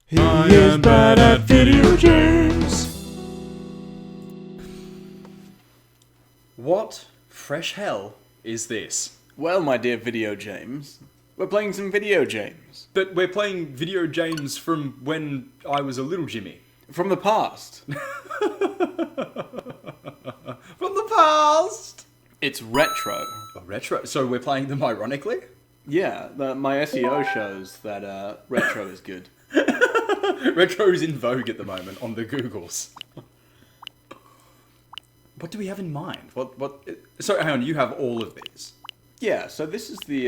He is bad at video games. What fresh hell is this? Well, my dear video James, we're playing some video James. But we're playing video games from when I was a little Jimmy. From the past. From the past! It's retro. Oh, retro. So we're playing them ironically? Yeah, my SEO shows that retro is good. Retro is in vogue at the moment on the Googles. What do we have in mind? What? So, hang on, you have all of these? Yeah, so this is the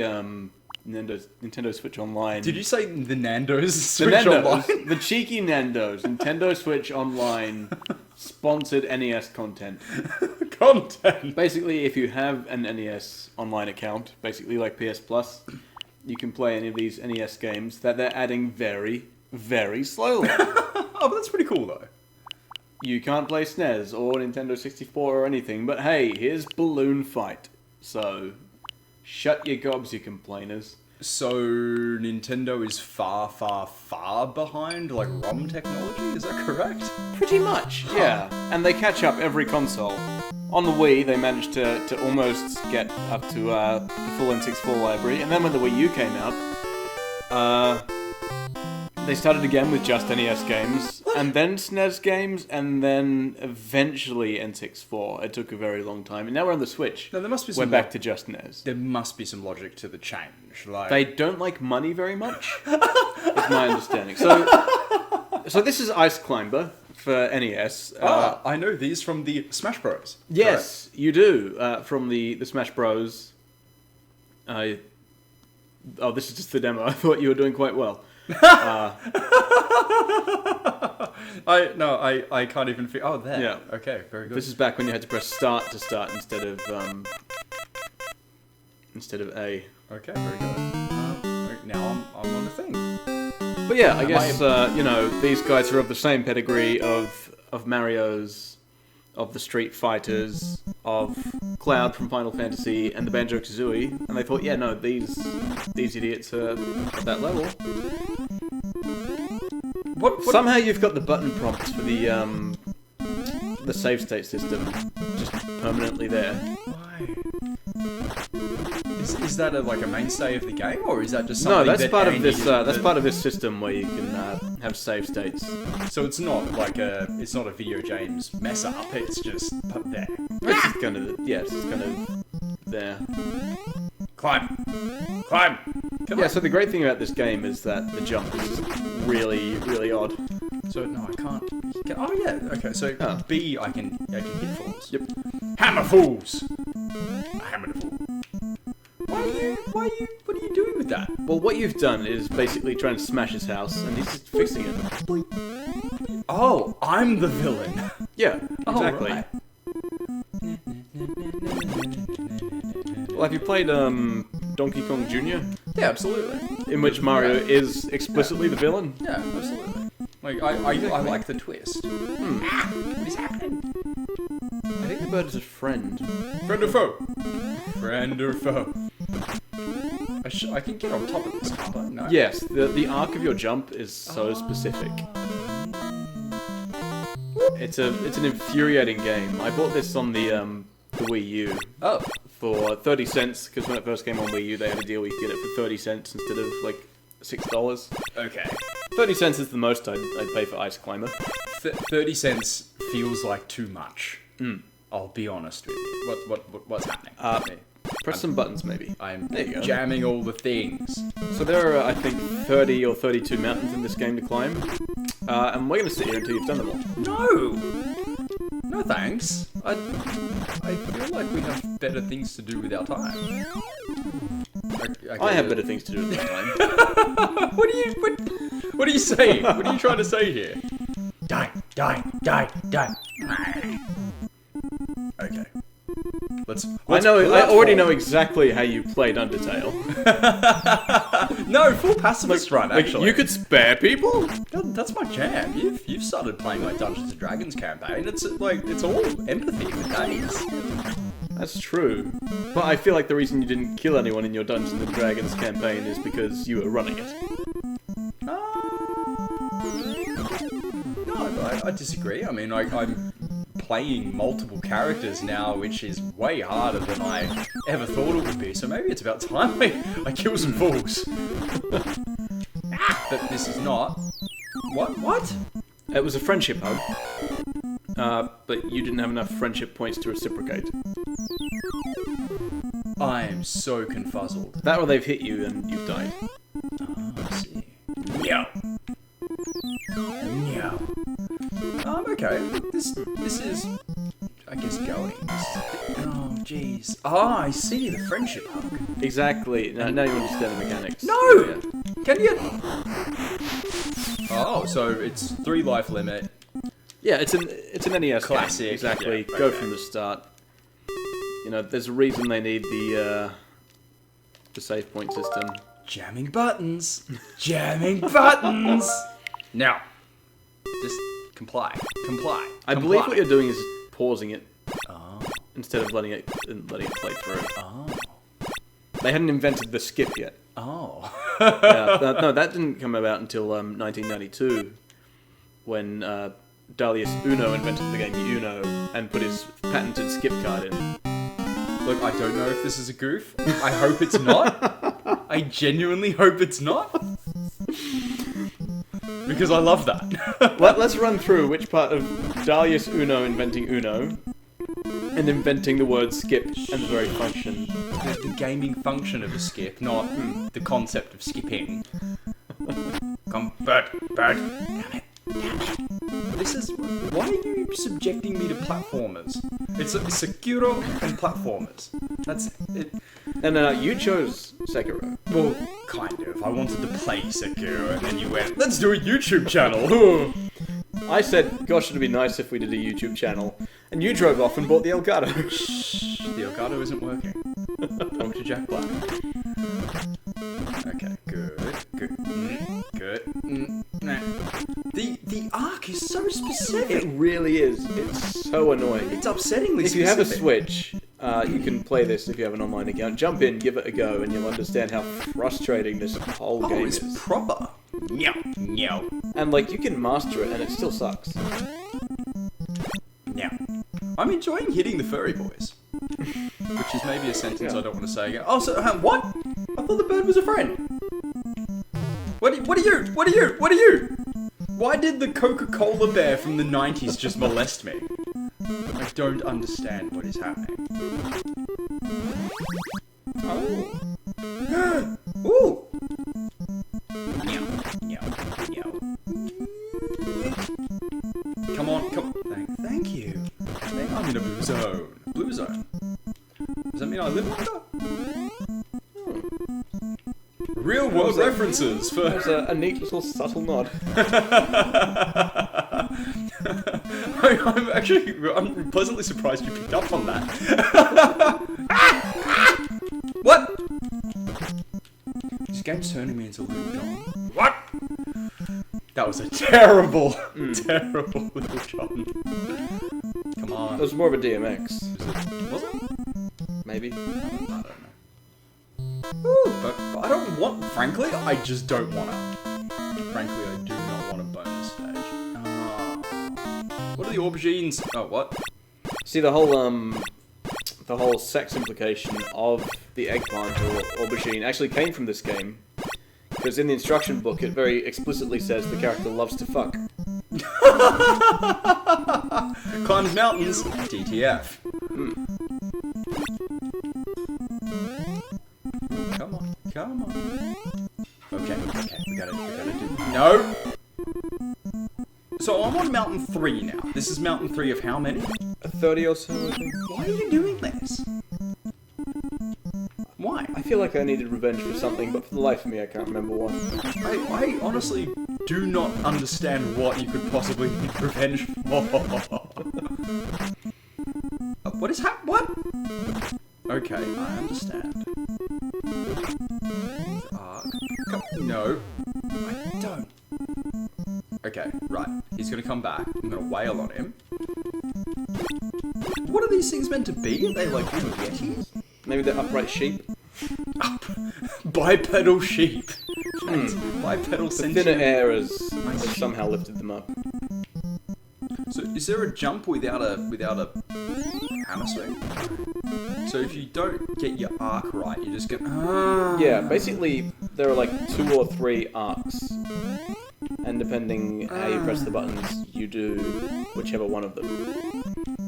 Nintendo Switch Online. Did you say the Nando's Switch the Nando's, Online? The cheeky Nando's Nintendo Switch Online sponsored NES content. Content! Basically, if you have an NES Online account, basically like PS Plus, you can play any of these NES games that they're adding very, very slowly. Oh, but that's pretty cool though. You can't play SNES or Nintendo 64 or anything, but hey, here's Balloon Fight. So, shut your gobs, you complainers. So, Nintendo is far, far, far behind, like, ROM technology? Is that correct? Pretty much, yeah. And they catch up every console. On the Wii, they managed to almost get up to the full N64 library, and then when the Wii U came out, they started again with just NES games, and then SNES games, and then eventually N64. It took a very long time, and now we're on the Switch. No, there must be we're some back to just NES. There must be some logic to the change. Like, They don't like money very much, is my understanding. So this is Ice Climber for NES. I know these from the Smash Bros. Yes, correct? You do. From the Smash Bros. Oh, this is just the demo. I thought you were doing quite well. I can't even feel. Oh, there. Yeah. Okay, very good. This is back when you had to press start to start instead of A. Okay, very good. Now I'm on the thing. But yeah, I guess these guys are of the same pedigree of Mario's, of the Street Fighters, of Cloud from Final Fantasy, and the Banjo-Kazooie, and they thought, yeah, no, these idiots are at that level. What? Somehow you've got the button prompts for the save state system just permanently there. Why? Is that like a mainstay of the game, or is that just No, something that's part of this. Andy- That's part of this system where you can have save states. So it's not like it's not a video games mess up. It's just there. This is kind of it's kind of there. Climb. Come Yeah. on. So the great thing about this game is that the jump is really, really odd. So no, I can't. Oh yeah. Okay. So B, I can hit fools. Yep. Hammer fools. Hammer the fool. What are you doing with that? Well, what you've done is basically trying to smash his house, and he's just fixing it. Oh, I'm the villain. Yeah, exactly. Right. Well, have you played Donkey Kong Jr.? Yeah, absolutely. In which Mario is explicitly the villain? Yeah, absolutely. Like I like the twist. What is happening? I think the bird is a friend. Friend or foe? Friend or foe? I can get on top of this, can't I? No. Yes, the arc of your jump is so specific. It's an infuriating game. I bought this on the Wii U. Oh. For 30 cents, because when it first came on Wii U, they had a deal where you could get it for 30 cents instead of like $6. Okay. 30 cents is the most I'd pay for Ice Climber. 30 cents feels like too much. I'll be honest with you. What's happening? Press some buttons, maybe. I'm There you go. jamming all the things. So there are, I think, 30 or 32 mountains in this game to climb. And we're going to sit here until you've done them all. No thanks. I feel like we have better things to do with our time. I have better things to do with my time. What are you saying? What are you trying to say here? Die. Okay. I already know exactly how you played Undertale. No, full pacifist run, Like, actually. you could spare people? That's my jam. You've started playing my Dungeons and Dragons campaign. It's all empathy for days. That's true. But I feel like the reason you didn't kill anyone in your Dungeons and Dragons campaign is because you were running it. I disagree. I mean, I'm playing multiple characters now, which is way harder than I ever thought it would be. So maybe it's about time I kill some fools. But this is not. What? It was a friendship hug. But you didn't have enough friendship points to reciprocate. I am so confuzzled. That or they've hit you and you've died. Oh, I see. No. Okay. This is, I guess, going. Oh, jeez. Ah, I see the friendship hug. Exactly. Now you understand the mechanics. No! Yeah. Can you? Oh, so it's 3 life limit. Yeah, it's an NES Classic. game. Exactly. Yeah, Go okay. from the start. You know, there's a reason they need the save point system. Jamming buttons. Jamming buttons. Now, just comply. I believe what you're doing is pausing it Oh. instead of letting it play through. Oh. They hadn't invented the skip yet. Oh. No, that didn't come about until 1992, when Darius Uno invented the game Uno and put his patented skip card in. Look, I don't know if this is a goof. I hope it's not. I genuinely hope it's not. Because I love that. Let's run through which part of Darius Uno inventing Uno and inventing the word skip and the very function. The gaming function of a skip, not the concept of skipping. Come, bird. Damn it. This is... Why are you subjecting me to platformers? It's Sekiro and platformers. That's it. No, you chose Sekiro. Well, kind of. I wanted to play Sekiro, and then you went, let's do a YouTube channel. I said, gosh, it'd be nice if we did a YouTube channel. And you drove off and bought the Elgato. Shh, the Elgato isn't working. Talk to Jack Black. Okay, good. Nah. The arc is so specific. It really is. It's so annoying. It's upsettingly If you have a specific. Switch, you can play this if you have an online account. Jump in, give it a go, and you'll understand how frustrating this whole game it's is. proper. No. And like, you can master it, and it still sucks. Now, I'm enjoying hitting the furry boys. Which is maybe a sentence I don't want to say again. Oh, so, what? I thought the bird was a friend. What are you? Why did the Coca-Cola bear from the 90s just molest me? I don't understand what is happening. Oh. Ooh. Meow. Come on. Thank you. I'm in a blue zone. Blue zone. Does that mean I live longer? Real world references for... There's a neat little subtle nod. I'm pleasantly surprised you picked up on that. What? This game's turning me into Little John. What? That was a terrible little John. Come on. It was more of a DMX. Was it? Maybe. I don't know. Ooh, but I don't want, frankly, I just don't want to. Frankly, I do not want a bonus stage. What are the aubergines? Oh, what? See, the whole sex implication of the eggplant or aubergine actually came from this game. Because in the instruction book, it very explicitly says the character loves to fuck. Climbs mountains, DTF. Come on. Okay, we gotta do... No! So I'm on Mountain 3 now. This is Mountain 3 of how many? 30 or so, I think. Why are you doing this? Why? I feel like I needed revenge for something, but for the life of me, I can't remember what. I honestly do not understand what you could possibly need revenge for. What is what? Okay, I understand. No, I don't. Okay, right. He's gonna come back. I'm gonna wail on him. What are these things meant to be? Are they like Yetis? Maybe they're upright sheep? Bipedal sheep. Bipedal The sentient. thinner air has somehow lifted them up. So is there a jump without a hammer swing? So if you don't get your arc right, you just go. Yeah, basically there are like 2 or 3 arcs, and depending how you press the buttons, you do whichever one of them.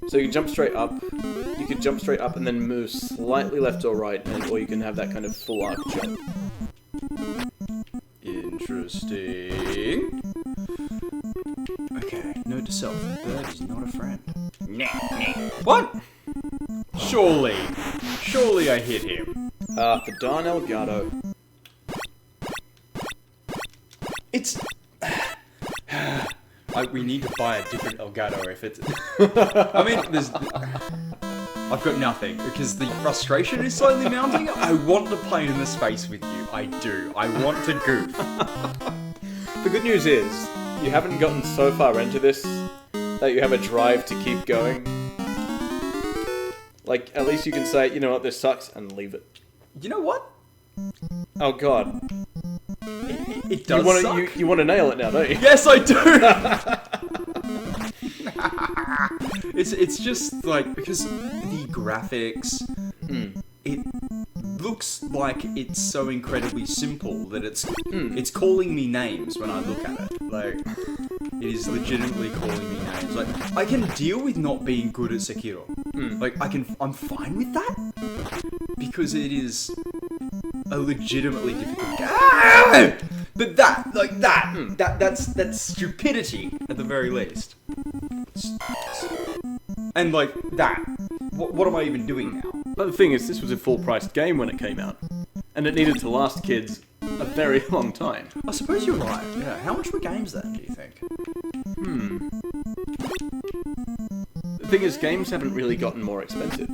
So you can jump straight up. You could jump straight up and then move slightly left or right, or you can have that kind of full arc jump. Interesting. Okay, note to self: the bird is not a friend. What? Surely I hit him. The Darn Elgato. It's. We need to buy a different Elgato if it's. I mean, I've got nothing because the frustration is slowly mounting. I want to play in the space with you. I do. I want to goof. The good news is, you haven't gotten so far into this that you have a drive to keep going. Like, at least you can say, you know what, this sucks, and leave it. You know what? Oh god. It does suck. You want to nail it now, don't you? Yes, I do! It's just, like, because the graphics, it looks like it's so incredibly simple that it's calling me names when I look at it. Like, it is legitimately calling me names. Like, I can deal with not being good at Sekiro. Like, I'm fine with that. Because it is a legitimately difficult game. But that's stupidity at the very least. And like that, what am I even doing now? But the thing is, this was a full-priced game when it came out, and it needed to last kids a very long time. I suppose you're right. Yeah. How much were games then, do you think? The thing is, games haven't really gotten more expensive.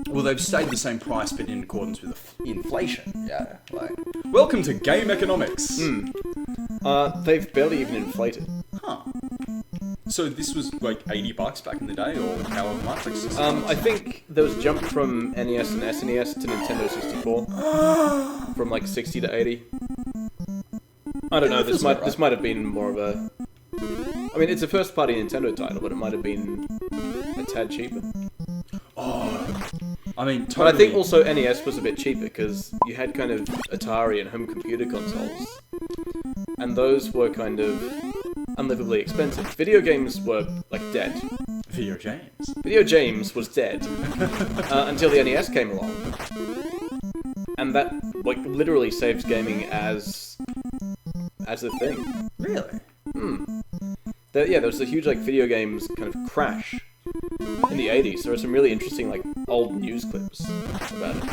Well, they've stayed the same price, but in accordance with inflation. Yeah. Like, welcome to game economics. They've barely even inflated. Huh. So this was like $80 back in the day, or however much? Like I think there was a jump from NES and SNES to Nintendo 64, from like 60 to 80. I don't know. This might have been more of a. I mean, it's a first-party Nintendo title, but it might have been a tad cheaper. Oh, I mean, totally. But I think also NES was a bit cheaper because you had kind of Atari and home computer consoles, and those were kind of unlivably expensive. Video games were like dead. Video games. Video games was dead until the NES came along, and that like literally saves gaming as a thing. Really? There was a huge like video games kind of crash in the 80s. There are some really interesting like old news clips about it.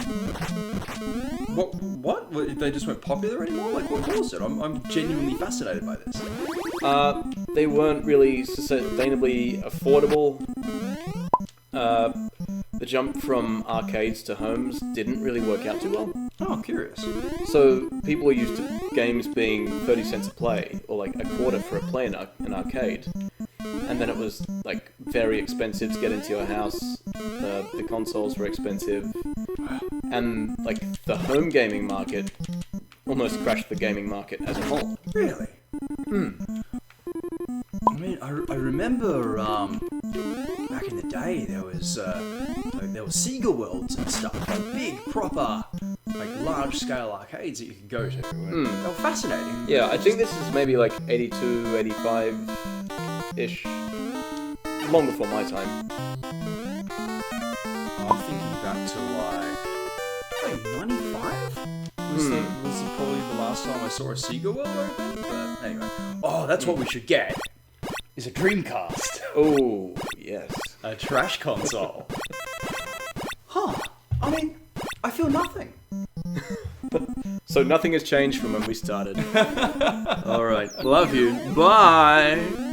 What? They just weren't popular anymore? Like, what caused it? I'm genuinely fascinated by this. They weren't really sustainably affordable. The jump from arcades to homes didn't really work out too well. Oh, curious. So people are used to games being 30 cents a play, or like a quarter for a play in an arcade. And then it was like very expensive to get into your house. The consoles were expensive. And like the home gaming market almost crashed the gaming market as a whole. Really? I mean, I remember back in the day there was Sega Worlds and stuff, like big proper, like large scale arcades that you could go to. And they were fascinating. Yeah, I think this is maybe like 82, 85-ish. Long before my time. I'm thinking back to like 95? Was probably the last time I saw a Sega World open? But anyway. Oh, that's what we should get. Is a Dreamcast. Oh, yes. A trash console. Huh. I mean, I feel nothing. So nothing has changed from when we started. Alright, love you. Bye!